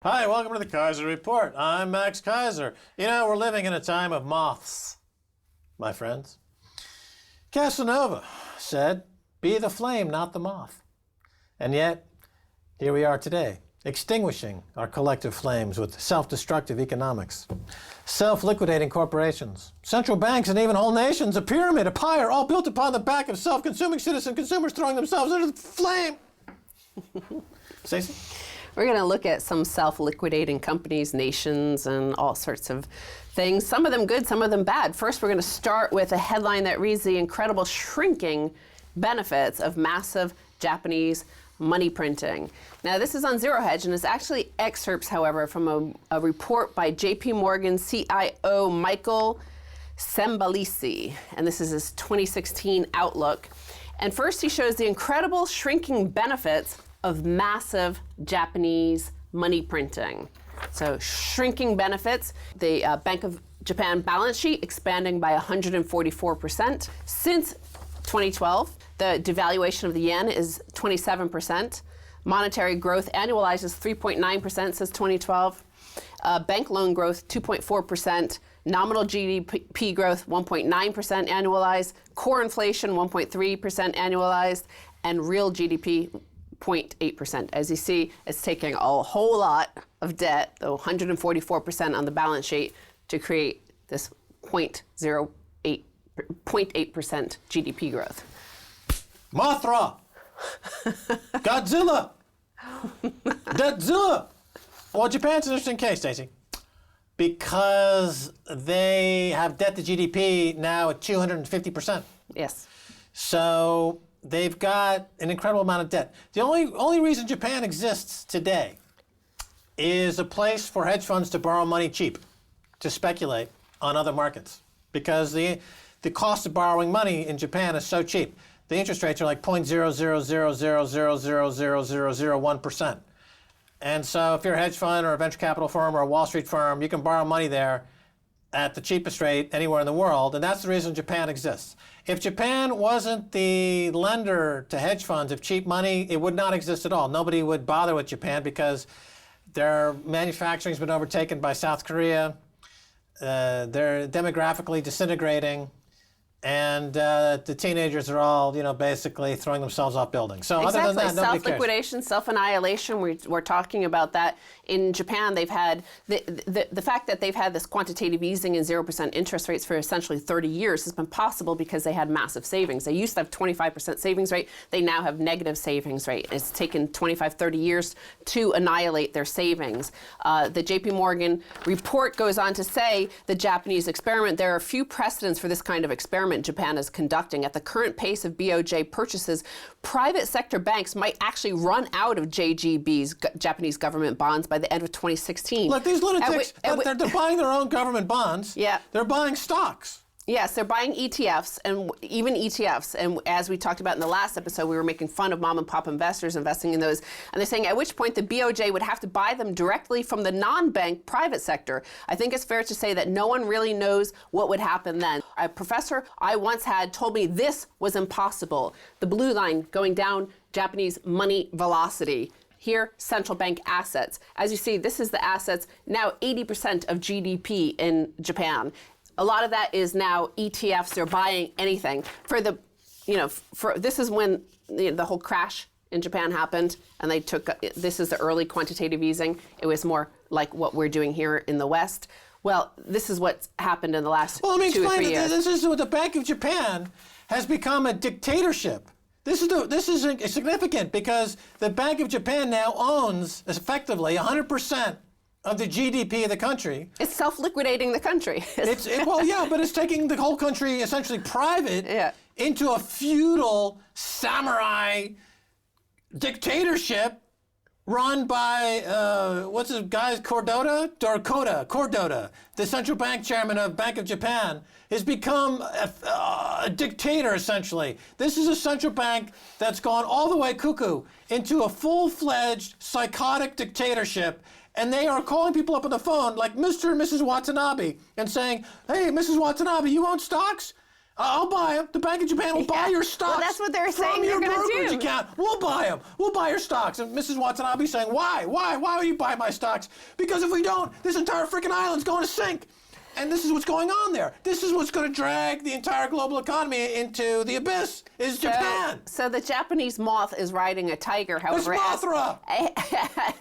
Hi, welcome to the Kaiser Report. I'm Max Kaiser. You know, we're living in a time of moths, my friends. Casanova said, "Be the flame, not the moth." And yet, here we are today, extinguishing our collective flames with self-destructive economics, self-liquidating corporations, central banks, and even whole nations, a pyramid, a pyre, all built upon the back of self-consuming citizen consumers throwing themselves into the flame. Stacey? We're going to look at some self-liquidating companies, nations, and all sorts of things. Some of them good, some of them bad. First, we're going to start with a headline that reads the incredible shrinking benefits of massive Japanese money printing. Now, this is on Zero Hedge, and it's actually excerpts, however, from a report by JP Morgan CIO Michael Sembalisi, and this is his 2016 outlook. And first, he shows the incredible shrinking benefits of massive Japanese money printing. So shrinking benefits, the Bank of Japan balance sheet expanding by 144%. Since 2012, the devaluation of the yen is 27%. Monetary growth annualizes 3.9% since 2012. Bank loan growth 2.4%. Nominal GDP growth 1.9% annualized. Core inflation 1.3% annualized. And real GDP 0.8%. As you see, it's taking a whole lot of debt, though 144% on the balance sheet, to create this 0.8% GDP growth. Mothra! Godzilla! Deadzilla! Well, Japan's an interesting case, Stacey, because they have debt to GDP now at 250%. Yes. So they've got an incredible amount of debt. The only reason Japan exists today is a place for hedge funds to borrow money cheap, to speculate on other markets, because the cost of borrowing money in Japan is so cheap. The interest rates are like 0.000000001%. And so if you're a hedge fund or a venture capital firm or a Wall Street firm, you can borrow money there at the cheapest rate anywhere in the world, and that's the reason Japan exists. If Japan wasn't the lender to hedge funds of cheap money, it would not exist at all. Nobody would bother with Japan because their manufacturing's been overtaken by South Korea. They're demographically disintegrating, and the teenagers are all, basically throwing themselves off buildings. So exactly. Other than that, nobody Self-liquidation, cares. Self-annihilation, we're talking about that. In Japan, they've had, the fact that they've had this quantitative easing and 0% interest rates for essentially 30 years has been possible because they had massive savings. They used to have 25% savings rate. They now have negative savings rate. It's taken 25, 30 years to annihilate their savings. The JP Morgan report goes on to say the Japanese experiment, there are few precedents for this kind of experiment Japan is conducting. At the current pace of BOJ purchases, private sector banks might actually run out of JGB's, Japanese government bonds, by the end of 2016. Look, these lunatics, they're buying their own government bonds. Yeah. They're buying stocks. Yes, they're buying ETFs, and even ETFs. And as we talked about in the last episode, we were making fun of mom and pop investors investing in those. And they're saying at which point the BOJ would have to buy them directly from the non-bank private sector. I think it's fair to say that no one really knows what would happen then. A professor I once had told me this was impossible. The blue line going down Japanese money velocity. Here, central bank assets. As you see, this is the assets, now 80% of GDP in Japan. A lot of that is now ETFs. They're buying anything. This is when the whole crash in Japan happened, and they took, this is the early quantitative easing. It was more like what we're doing here in the West. Well, this is what's happened in the last 2 or 3 years. This is what the Bank of Japan has become a dictatorship. This is significant because the Bank of Japan now owns effectively 100% of the GDP of the country. It's self-liquidating the country. But it's taking the whole country essentially private into a feudal samurai dictatorship run by, what's his guy's, Cordota, the central bank chairman of Bank of Japan, has become a dictator, essentially. This is a central bank that's gone all the way cuckoo into a full-fledged psychotic dictatorship, and they are calling people up on the phone, like Mr. and Mrs. Watanabe, and saying, "Hey, Mrs. Watanabe, you own stocks? I'll buy them. The Bank of Japan will buy your stocks. Well, that's what they're saying from they're your gonna brokerage do. account. We'll buy them. We'll buy your stocks. And Mrs. Watanabe saying, why? Why will you buy my stocks? Because if we don't, this entire freaking island's going to sink. And this is what's going on there. This is what's going to drag the entire global economy into the abyss, is Japan. So the Japanese moth is riding a tiger, however, It's Mothra.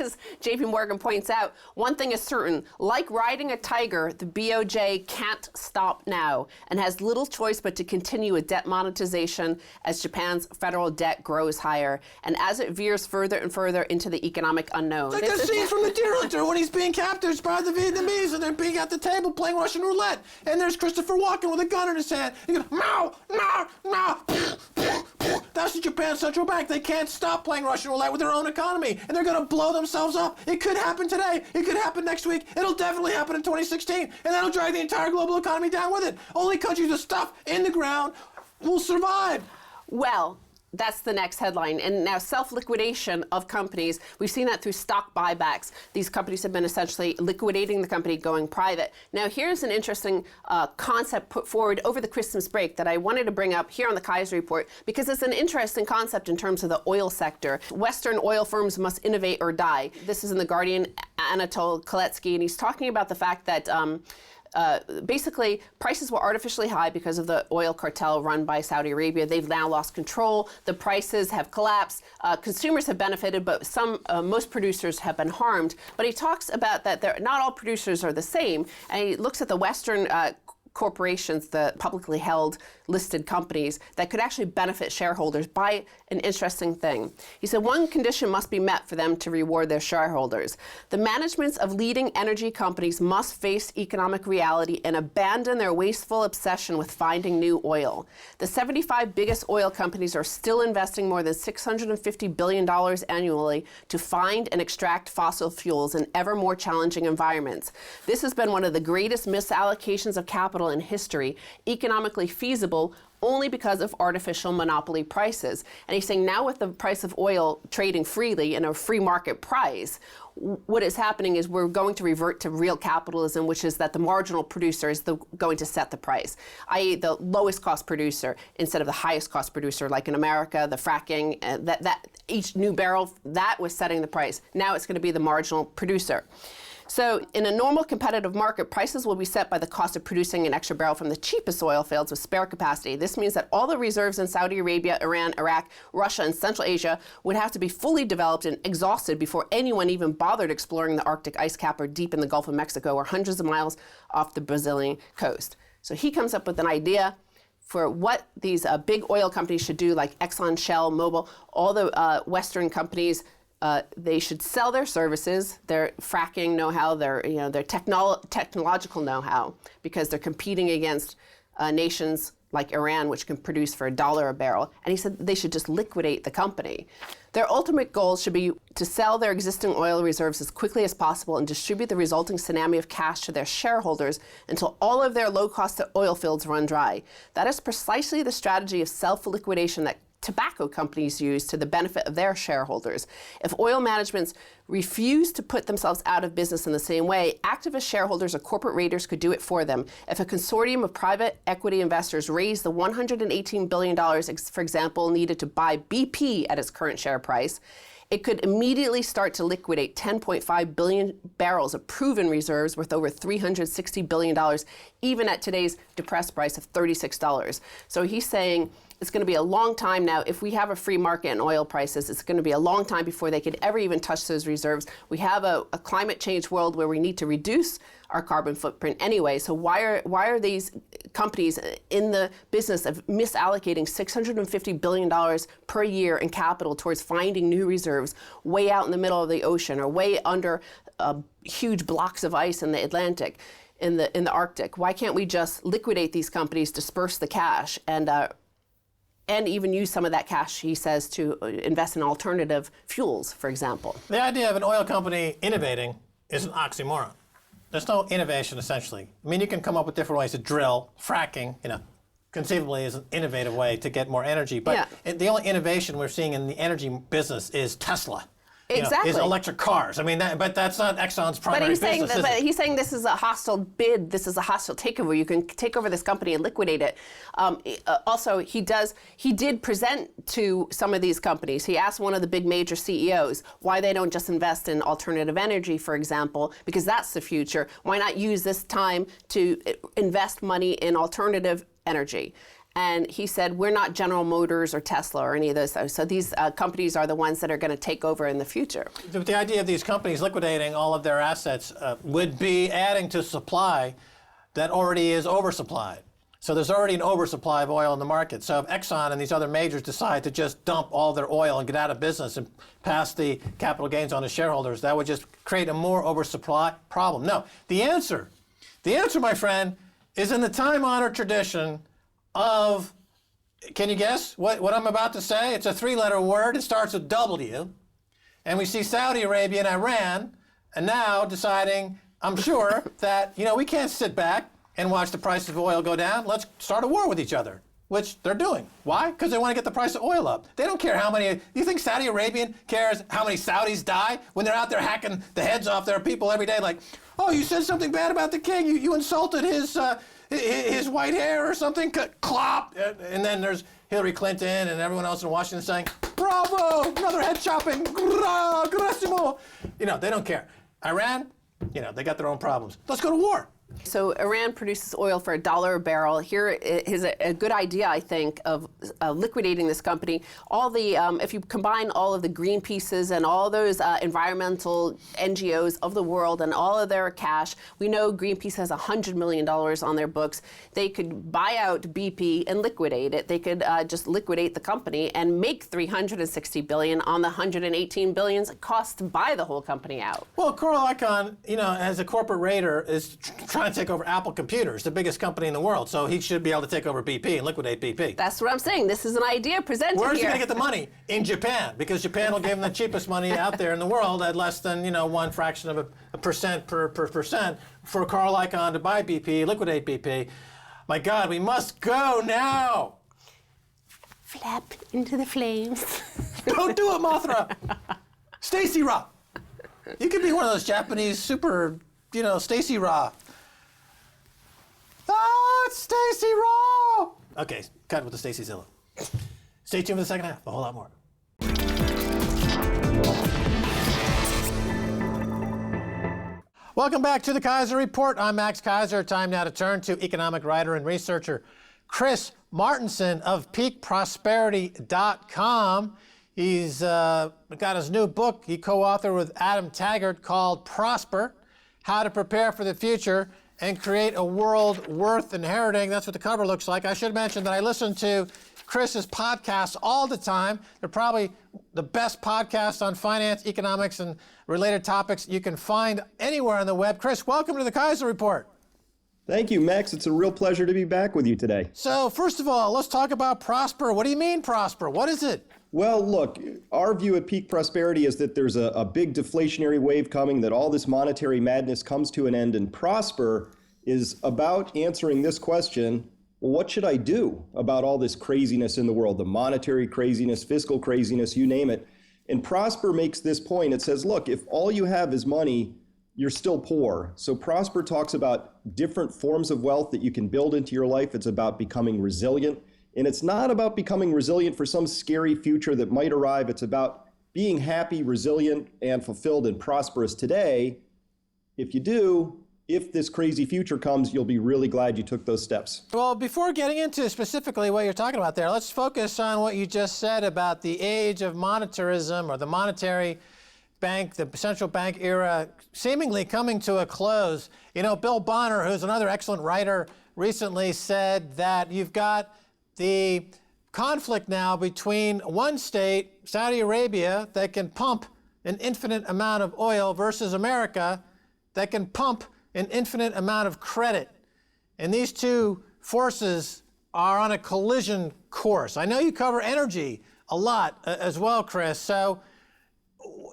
as JP Morgan points out, one thing is certain, like riding a tiger, the BOJ can't stop now and has little choice but to continue with debt monetization as Japan's federal debt grows higher and as it veers further and further into the economic unknown. Like that scene from The Deer Hunter when he's being captured by the Vietnamese and they're being at the table playing Russian roulette. And there's Christopher Walken with a gun in his hand. He goes, meow, meow, meow. That's the Japan Central Bank. They can't stop playing Russian roulette with their own economy. And they're going to blow themselves up. It could happen today. It could happen next week. It'll definitely happen in 2016. And that'll drag the entire global economy down with it. Only countries with stuff in the ground will survive. Well, that's the next headline. And now self-liquidation of companies, we've seen that through stock buybacks. These companies have been essentially liquidating the company, going private. Now here's an interesting concept put forward over the Christmas break that I wanted to bring up here on the Kaiser Report because it's an interesting concept in terms of the oil sector. Western oil firms must innovate or die. This is in The Guardian, Anatol Kaletsky, and he's talking about the fact that basically, prices were artificially high because of the oil cartel run by Saudi Arabia. They've now lost control. The prices have collapsed. Consumers have benefited, but most producers have been harmed. But he talks about that not all producers are the same, and he looks at the Western corporations, the publicly held listed companies that could actually benefit shareholders by an interesting thing. He said one condition must be met for them to reward their shareholders. The managements of leading energy companies must face economic reality and abandon their wasteful obsession with finding new oil. The 75 biggest oil companies are still investing more than $650 billion annually to find and extract fossil fuels in ever more challenging environments. This has been one of the greatest misallocations of capital in history, economically feasible only because of artificial monopoly prices. And he's saying now with the price of oil trading freely in a free market price, what is happening is we're going to revert to real capitalism, which is that the marginal producer is going to set the price, i.e. the lowest cost producer instead of the highest cost producer, like in America, the fracking, that each new barrel, that was setting the price. Now it's going to be the marginal producer. So in a normal competitive market, prices will be set by the cost of producing an extra barrel from the cheapest oil fields with spare capacity. This means that all the reserves in Saudi Arabia, Iran, Iraq, Russia, and Central Asia would have to be fully developed and exhausted before anyone even bothered exploring the Arctic ice cap or deep in the Gulf of Mexico or hundreds of miles off the Brazilian coast. So he comes up with an idea for what these big oil companies should do, like Exxon, Shell, Mobil, all the Western companies. They should sell their services, their fracking know-how, their technological know-how, because they're competing against nations like Iran, which can produce for $1 a barrel. And he said they should just liquidate the company. Their ultimate goal should be to sell their existing oil reserves as quickly as possible and distribute the resulting tsunami of cash to their shareholders until all of their low-cost oil fields run dry. That is precisely the strategy of self-liquidation that tobacco companies use to the benefit of their shareholders. If oil managements refuse to put themselves out of business in the same way, activist shareholders or corporate raiders could do it for them. If a consortium of private equity investors raised the $118 billion, for example, needed to buy BP at its current share price, it could immediately start to liquidate 10.5 billion barrels of proven reserves worth over $360 billion, even at today's depressed price of $36. So he's saying it's going to be a long time now. If we have a free market in oil prices, it's going to be a long time before they could ever even touch those reserves. We have a climate change world where we need to reduce our carbon footprint anyway. So why are these companies in the business of misallocating $650 billion per year in capital towards finding new reserves way out in the middle of the ocean or way under huge blocks of ice in the Atlantic, in the Arctic? Why can't we just liquidate these companies, disperse the cash, and even use some of that cash, he says, to invest in alternative fuels, for example? The idea of an oil company innovating is an oxymoron. There's no innovation, essentially. I mean, you can come up with different ways to drill. Fracking, conceivably is an innovative way to get more energy. But the only innovation we're seeing in the energy business is Tesla. Exactly. is electric cars. I mean, but that's not Exxon's primary But business, is it? he's saying this is a hostile bid. This is a hostile takeover. You can take over this company and liquidate it. Also, he did present to some of these companies. He asked one of the big major CEOs why they don't just invest in alternative energy, for example, because that's the future. Why not use this time to invest money in alternative energy? And he said, we're not General Motors or Tesla or any of those. So these companies are the ones that are going to take over in the future. The idea of these companies liquidating all of their assets would be adding to supply that already is oversupplied. So there's already an oversupply of oil in the market. So if Exxon and these other majors decide to just dump all their oil and get out of business and pass the capital gains on to shareholders, that would just create a more oversupply problem. No, the answer, my friend, is in the time-honored tradition of, can you guess what I'm about to say? It's a three-letter word. It starts with W. And we see Saudi Arabia and Iran, and now deciding, I'm sure, that, we can't sit back and watch the price of oil go down. Let's start a war with each other, which they're doing. Why? Because they want to get the price of oil up. They don't care how many. You think Saudi Arabian cares how many Saudis die when they're out there hacking the heads off their people every day? Like, oh, you said something bad about the king. You insulted his white hair or something. Clop. And then there's Hillary Clinton and everyone else in Washington saying, bravo, another head chopping. Grassimo. They don't care. Iran, they got their own problems. Let's go to war. So Iran produces oil for $1 a barrel. Here is a good idea, I think, of liquidating this company. All the, if you combine all of the Greenpeaces and all those environmental NGOs of the world and all of their cash, we know Greenpeace has $100 million on their books. They could buy out BP and liquidate it. They could just liquidate the company and make $360 billion on the $118 billion it costs to buy the whole company out. Well, Carl Icahn, as a corporate raider, is trying to take over Apple Computers, the biggest company in the world. So he should be able to take over BP and liquidate BP. That's what I'm saying. This is an idea presented Where's he here. going to get the money? In Japan, because Japan will give him the cheapest money out there in the world at less than, one fraction of a percent per percent for Carl Icahn to buy BP, liquidate BP. My God, we must go now. Flap into the flames. Don't do it, Mothra. Stacy Ra. You could be one of those Japanese super, Stacy Ra. Oh, it's Stacy Ra. Okay, cut with the Stacy Zilla. Stay tuned for the second half. A whole lot more. Welcome back to the Kaiser Report. I'm Max Kaiser. Time now to turn to economic writer and researcher Chris Martenson of peakprosperity.com. He's got his new book he co-authored with Adam Taggart called Prosper, How to Prepare for the Future and Create a World Worth Inheriting. That's what the cover looks like. I should mention that I listen to Chris's podcasts all the time. They're probably the best podcasts on finance, economics, and related topics you can find anywhere on the web. Chris, welcome to the Kaiser Report. Thank you, Max. It's a real pleasure to be back with you today. So first of all, let's talk about Prosper. What do you mean, Prosper? What is it? Well, look, our view at Peak Prosperity is that there's a big deflationary wave coming, that all this monetary madness comes to an end, and Prosper is about answering this question: well, what should I do about all this craziness in the world, the monetary craziness, fiscal craziness, you name it. And Prosper makes this point. It says, look, if all you have is money, you're still poor. So Prosper talks about different forms of wealth that you can build into your life. It's about becoming resilient. And it's not about becoming resilient for some scary future that might arrive. It's about being happy, resilient, and fulfilled and prosperous today. If you do, if this crazy future comes, you'll be really glad you took those steps. Well, before getting into specifically what you're talking about there, let's focus on what you just said about the age of monetarism, or the monetary bank, the central bank era seemingly coming to a close. Bill Bonner, who's another excellent writer, recently said that you've got the conflict now between one state, Saudi Arabia, that can pump an infinite amount of oil, versus America that can pump an infinite amount of credit. And these two forces are on a collision course. I know you cover energy a lot as well, Chris. So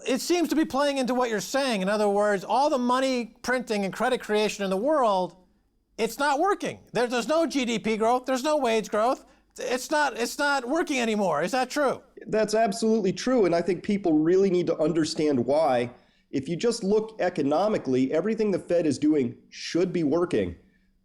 it seems to be playing into what you're saying. In other words, all the money printing and credit creation in the world, it's not working. There's no GDP growth. There's no wage growth. It's not working anymore. Is that true? That's absolutely true. And I think people really need to understand why. If you just look economically, everything the Fed is doing should be working,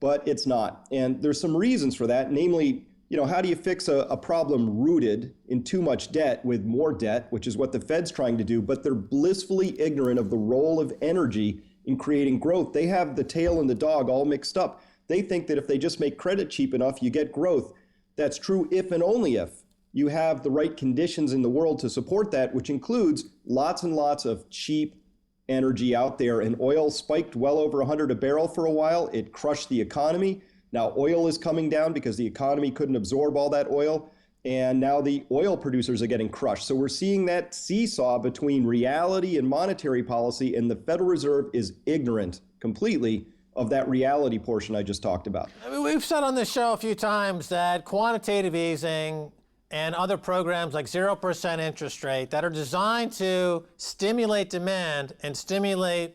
but it's not. And there's some reasons for that. Namely, how do you fix a problem rooted in too much debt with more debt, which is what the Fed's trying to do, but they're blissfully ignorant of the role of energy in creating growth. They have the tail and the dog all mixed up. They think that if they just make credit cheap enough, you get growth. That's true if and only if you have the right conditions in the world to support that, which includes lots and lots of cheap energy out there. And oil spiked well over 100 a barrel for a while. It crushed the economy. Now oil is coming down because the economy couldn't absorb all that oil. And now the oil producers are getting crushed. So we're seeing that seesaw between reality and monetary policy, and the Federal Reserve is ignorant completely of that reality portion I just talked about. I mean, we've said on this show a few times that quantitative easing and other programs like 0% interest rate that are designed to stimulate demand and stimulate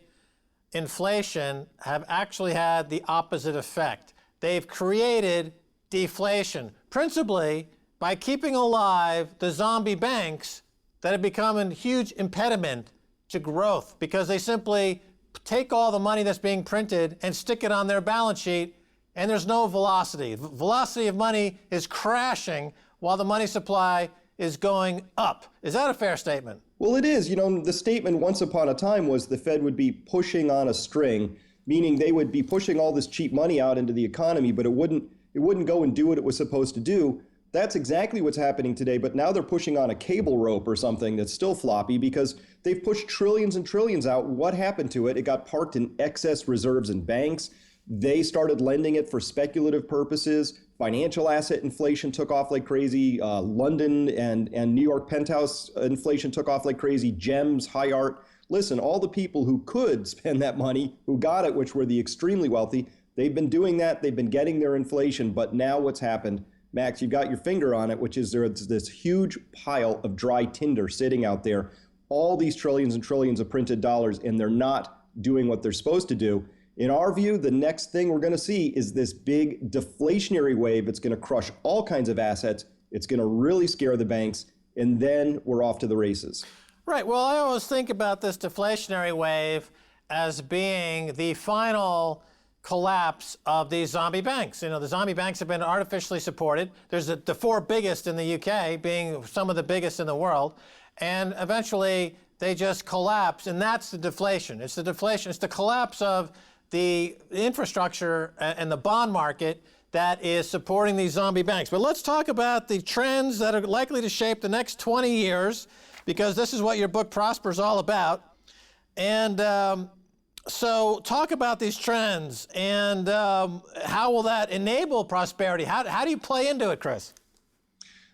inflation have actually had the opposite effect. They've created deflation, principally by keeping alive the zombie banks that have become a huge impediment to growth because they simply take all the money that's being printed and stick it on their balance sheet, and there's no velocity. The velocity of money is crashing while the money supply is going up. Is that a fair statement? Well, it is. The statement once upon a time was the Fed would be pushing on a string, meaning they would be pushing all this cheap money out into the economy, but it wouldn't go and do what it was supposed to do. That's exactly what's happening today, but now they're pushing on a cable rope or something that's still floppy because they've pushed trillions and trillions out. What happened to it? It got parked in excess reserves in banks. They started lending it for speculative purposes. Financial asset inflation took off like crazy. London and New York penthouse inflation took off like crazy. Gems, high art. Listen, all the people who could spend that money, who got it, which were the extremely wealthy, they've been doing that. They've been getting their inflation. But now what's happened? Max, you've got your finger on it, which is there's this huge pile of dry tinder sitting out there, all these trillions and trillions of printed dollars, and they're not doing what they're supposed to do. In our view, the next thing we're going to see is this big deflationary wave. It's going to crush all kinds of assets. It's going to really scare the banks, and then we're off to the races. Right. Well, I always think about this deflationary wave as being the final collapse of these zombie banks. The zombie banks have been artificially supported. There's the four biggest in the UK being some of the biggest in the world. And eventually they just collapse. And that's the deflation. It's the deflation. It's the collapse of the infrastructure and the bond market that is supporting these zombie banks. But let's talk about the trends that are likely to shape the next 20 years, because this is what your book Prosper is all about. And so talk about these trends and how will that enable prosperity? How do you play into it, Chris?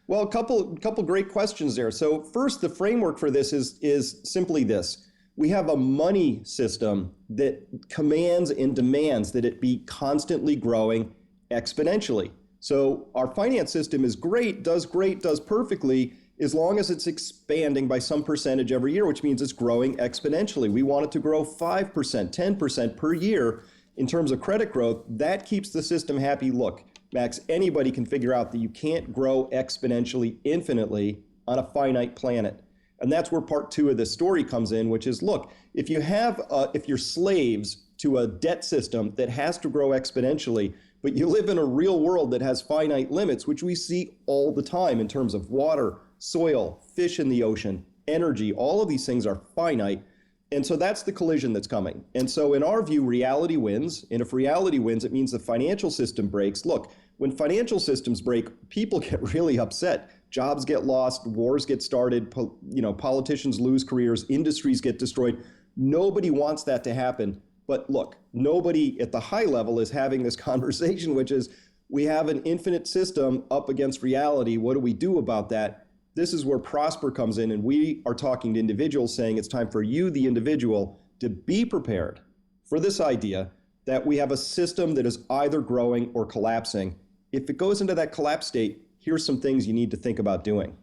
Well, a couple great questions there. So first, the framework for this is simply this. We have a money system that commands and demands that it be constantly growing exponentially. So our finance system is great, does perfectly, as long as it's expanding by some percentage every year, which means it's growing exponentially. We want it to grow 5%, 10% per year in terms of credit growth. That keeps the system happy. Look, Max, anybody can figure out that you can't grow exponentially infinitely on a finite planet. And that's where part two of this story comes in, which is, look, if you're slaves to a debt system that has to grow exponentially, but you live in a real world that has finite limits, which we see all the time in terms of water, soil, fish in the ocean, energy, all of these things are finite. And so that's the collision that's coming. And so in our view, reality wins. And if reality wins, it means the financial system breaks. Look, when financial systems break, people get really upset. Jobs get lost, wars get started, politicians lose careers, industries get destroyed. Nobody wants that to happen. But look, nobody at the high level is having this conversation, which is we have an infinite system up against reality. What do we do about that? This is where Prosper comes in, and we are talking to individuals saying it's time for you, the individual, to be prepared for this idea that we have a system that is either growing or collapsing. If it goes into that collapse state, here's some things you need to think about doing.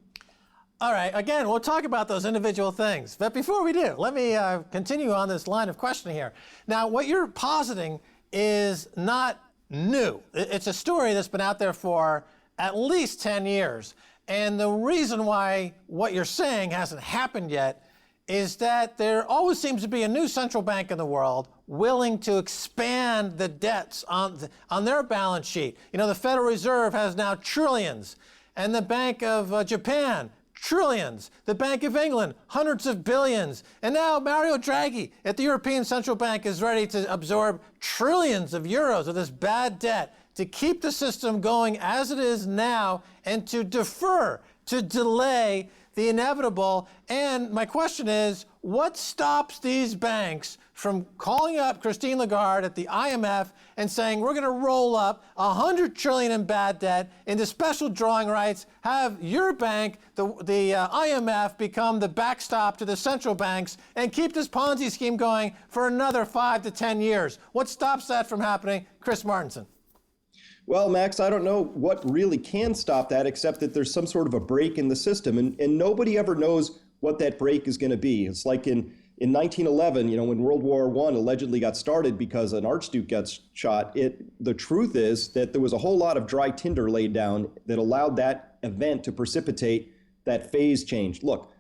All right, again, we'll talk about those individual things. But before we do, let me continue on this line of questioning here. Now, what you're positing is not new. It's a story that's been out there for at least 10 years. And the reason why what you're saying hasn't happened yet is that there always seems to be a new central bank in the world willing to expand the debts on their balance sheet. You know, the Federal Reserve has now trillions, and the Bank of Japan, trillions. The Bank of England, hundreds of billions. And now Mario Draghi at the European Central Bank is ready to absorb trillions of euros of this bad debt to keep the system going as it is now and to defer, to delay the inevitable. And my question is, what stops these banks from calling up Christine Lagarde at the IMF and saying, we're going to roll up $100 trillion in bad debt into special drawing rights, have your bank, the IMF, become the backstop to the central banks, and keep this Ponzi scheme going for another 5 to 10 years? What stops that from happening? Chris Martenson. Well, Max, I don't know what really can stop that, except that there's some sort of a break in the system, and nobody ever knows what that break is going to be. It's like in 1911, when World War I allegedly got started because an archduke got shot. The truth is that there was a whole lot of dry tinder laid down that allowed that event to precipitate that phase change. Look,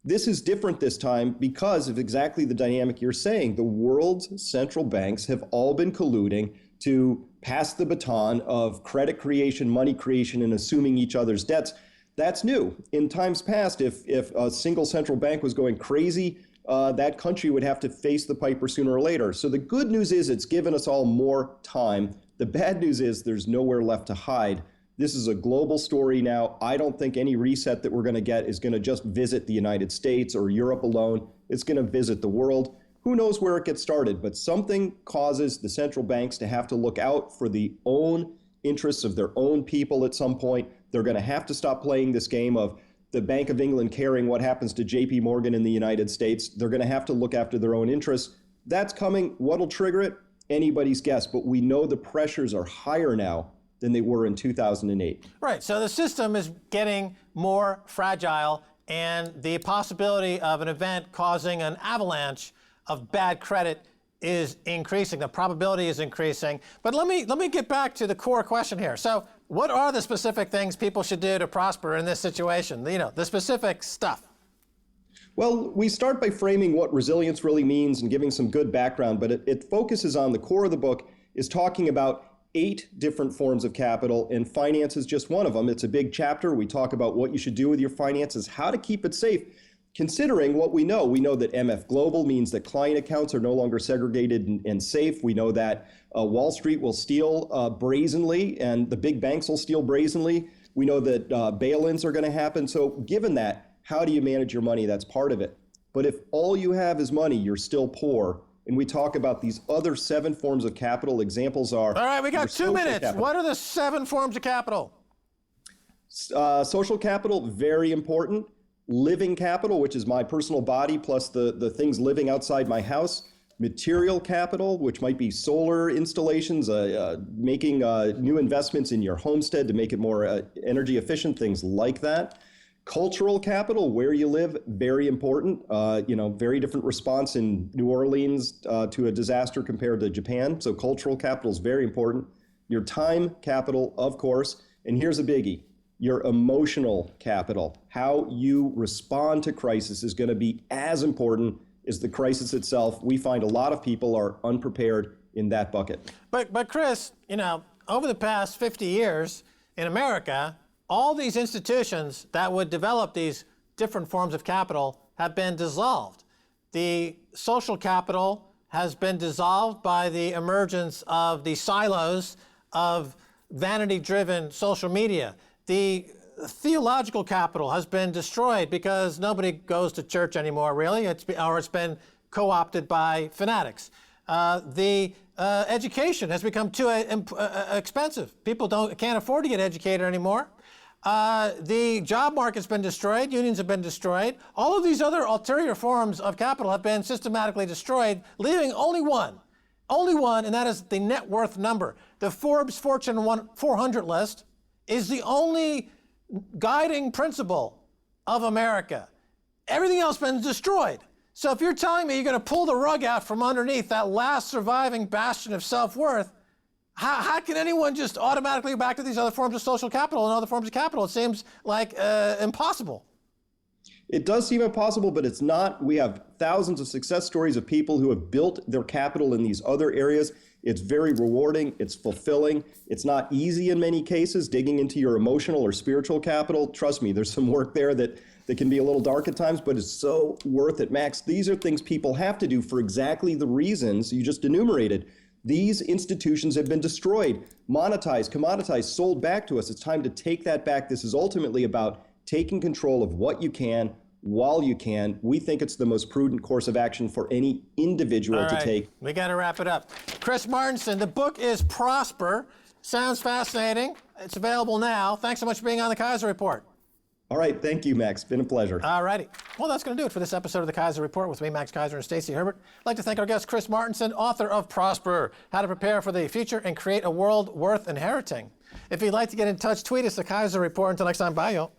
this is different this time because of exactly the dynamic you're saying. The world's central banks have all been colluding to pass the baton of credit creation, money creation, and assuming each other's debts. That's new. In times past, if a single central bank was going crazy, that country would have to face the piper sooner or later. So the good news is it's given us all more time. The bad news is there's nowhere left to hide. This is a global story now. I don't think any reset that we're going to get is going to just visit the United States or Europe alone. It's going to visit the world. Who knows where it gets started, but something causes the central banks to have to look out for the own interests of their own people at some point. They're going to have to stop playing this game of the Bank of England caring what happens to JP Morgan in the United States. They're going to have to look after their own interests. That's coming. What'll trigger it? Anybody's guess, but we know the pressures are higher now than they were in 2008. Right, so the system is getting more fragile, and the possibility of an event causing an avalanche of bad credit is increasing. The probability is increasing. But let me get back to the core question here. So what are the specific things people should do to prosper in this situation? The specific stuff. Well, we start by framing what resilience really means and giving some good background, but it focuses on the core of the book is talking about 8 different forms of capital, and finance is just one of them. It's a big chapter. We talk about what you should do with your finances, how to keep it safe. Considering what we know that MF Global means that client accounts are no longer segregated and safe. We know that Wall Street will steal brazenly and the big banks will steal brazenly. We know that bail-ins are going to happen. So given that, how do you manage your money? That's part of it. But if all you have is money, you're still poor. And we talk about these other 7 forms of capital. Examples are... All right, we got 2 minutes. Capital. What are the 7 forms of capital? Social capital, very important. Living capital, which is my personal body plus the things living outside my house. Material capital, which might be solar installations, making new investments in your homestead to make it more energy efficient, things like that. Cultural capital, where you live, very important. Very different response in New Orleans to a disaster compared to Japan. So cultural capital is very important. Your time capital, of course. And here's a biggie. Your emotional capital, how you respond to crisis, is going to be as important as the crisis itself. We find a lot of people are unprepared in that bucket. But Chris, over the past 50 years in America, all these institutions that would develop these different forms of capital have been dissolved. The social capital has been dissolved by the emergence of the silos of vanity-driven social media. The theological capital has been destroyed because nobody goes to church anymore, really, it's been co-opted by fanatics. The education has become too expensive. People can't afford to get educated anymore. The job market's been destroyed. Unions have been destroyed. All of these other ulterior forms of capital have been systematically destroyed, leaving only one, and that is the net worth number. The Forbes Fortune 400 list is the only guiding principle of America. Everything else has been destroyed. So if you're telling me you're going to pull the rug out from underneath that last surviving bastion of self-worth, How can anyone just automatically go back to these other forms of social capital and other forms of capital? It seems like impossible. It does seem impossible, but it's not. We have thousands of success stories of people who have built their capital in these other areas. It's very rewarding. It's fulfilling. It's not easy in many cases, digging into your emotional or spiritual capital. Trust me, there's some work there that can be a little dark at times, but it's so worth it, Max. These are things people have to do for exactly the reasons you just enumerated. These institutions have been destroyed, monetized, commoditized, sold back to us. It's time to take that back. This is ultimately about taking control of what you can while you can. We think it's the most prudent course of action for any individual to take. We got to wrap it up. Chris Martenson, the book is Prosper. Sounds fascinating. It's available now. Thanks so much for being on the Kaiser Report. All right. Thank you, Max. Been a pleasure. All righty. Well, that's going to do it for this episode of the Kaiser Report with me, Max Kaiser, and Stacey Herbert. I'd like to thank our guest, Chris Martenson, author of Prosper, How to Prepare for the Future and Create a World Worth Inheriting. If you'd like to get in touch, tweet us, the Kaiser Report. Until next time, bye, y'all.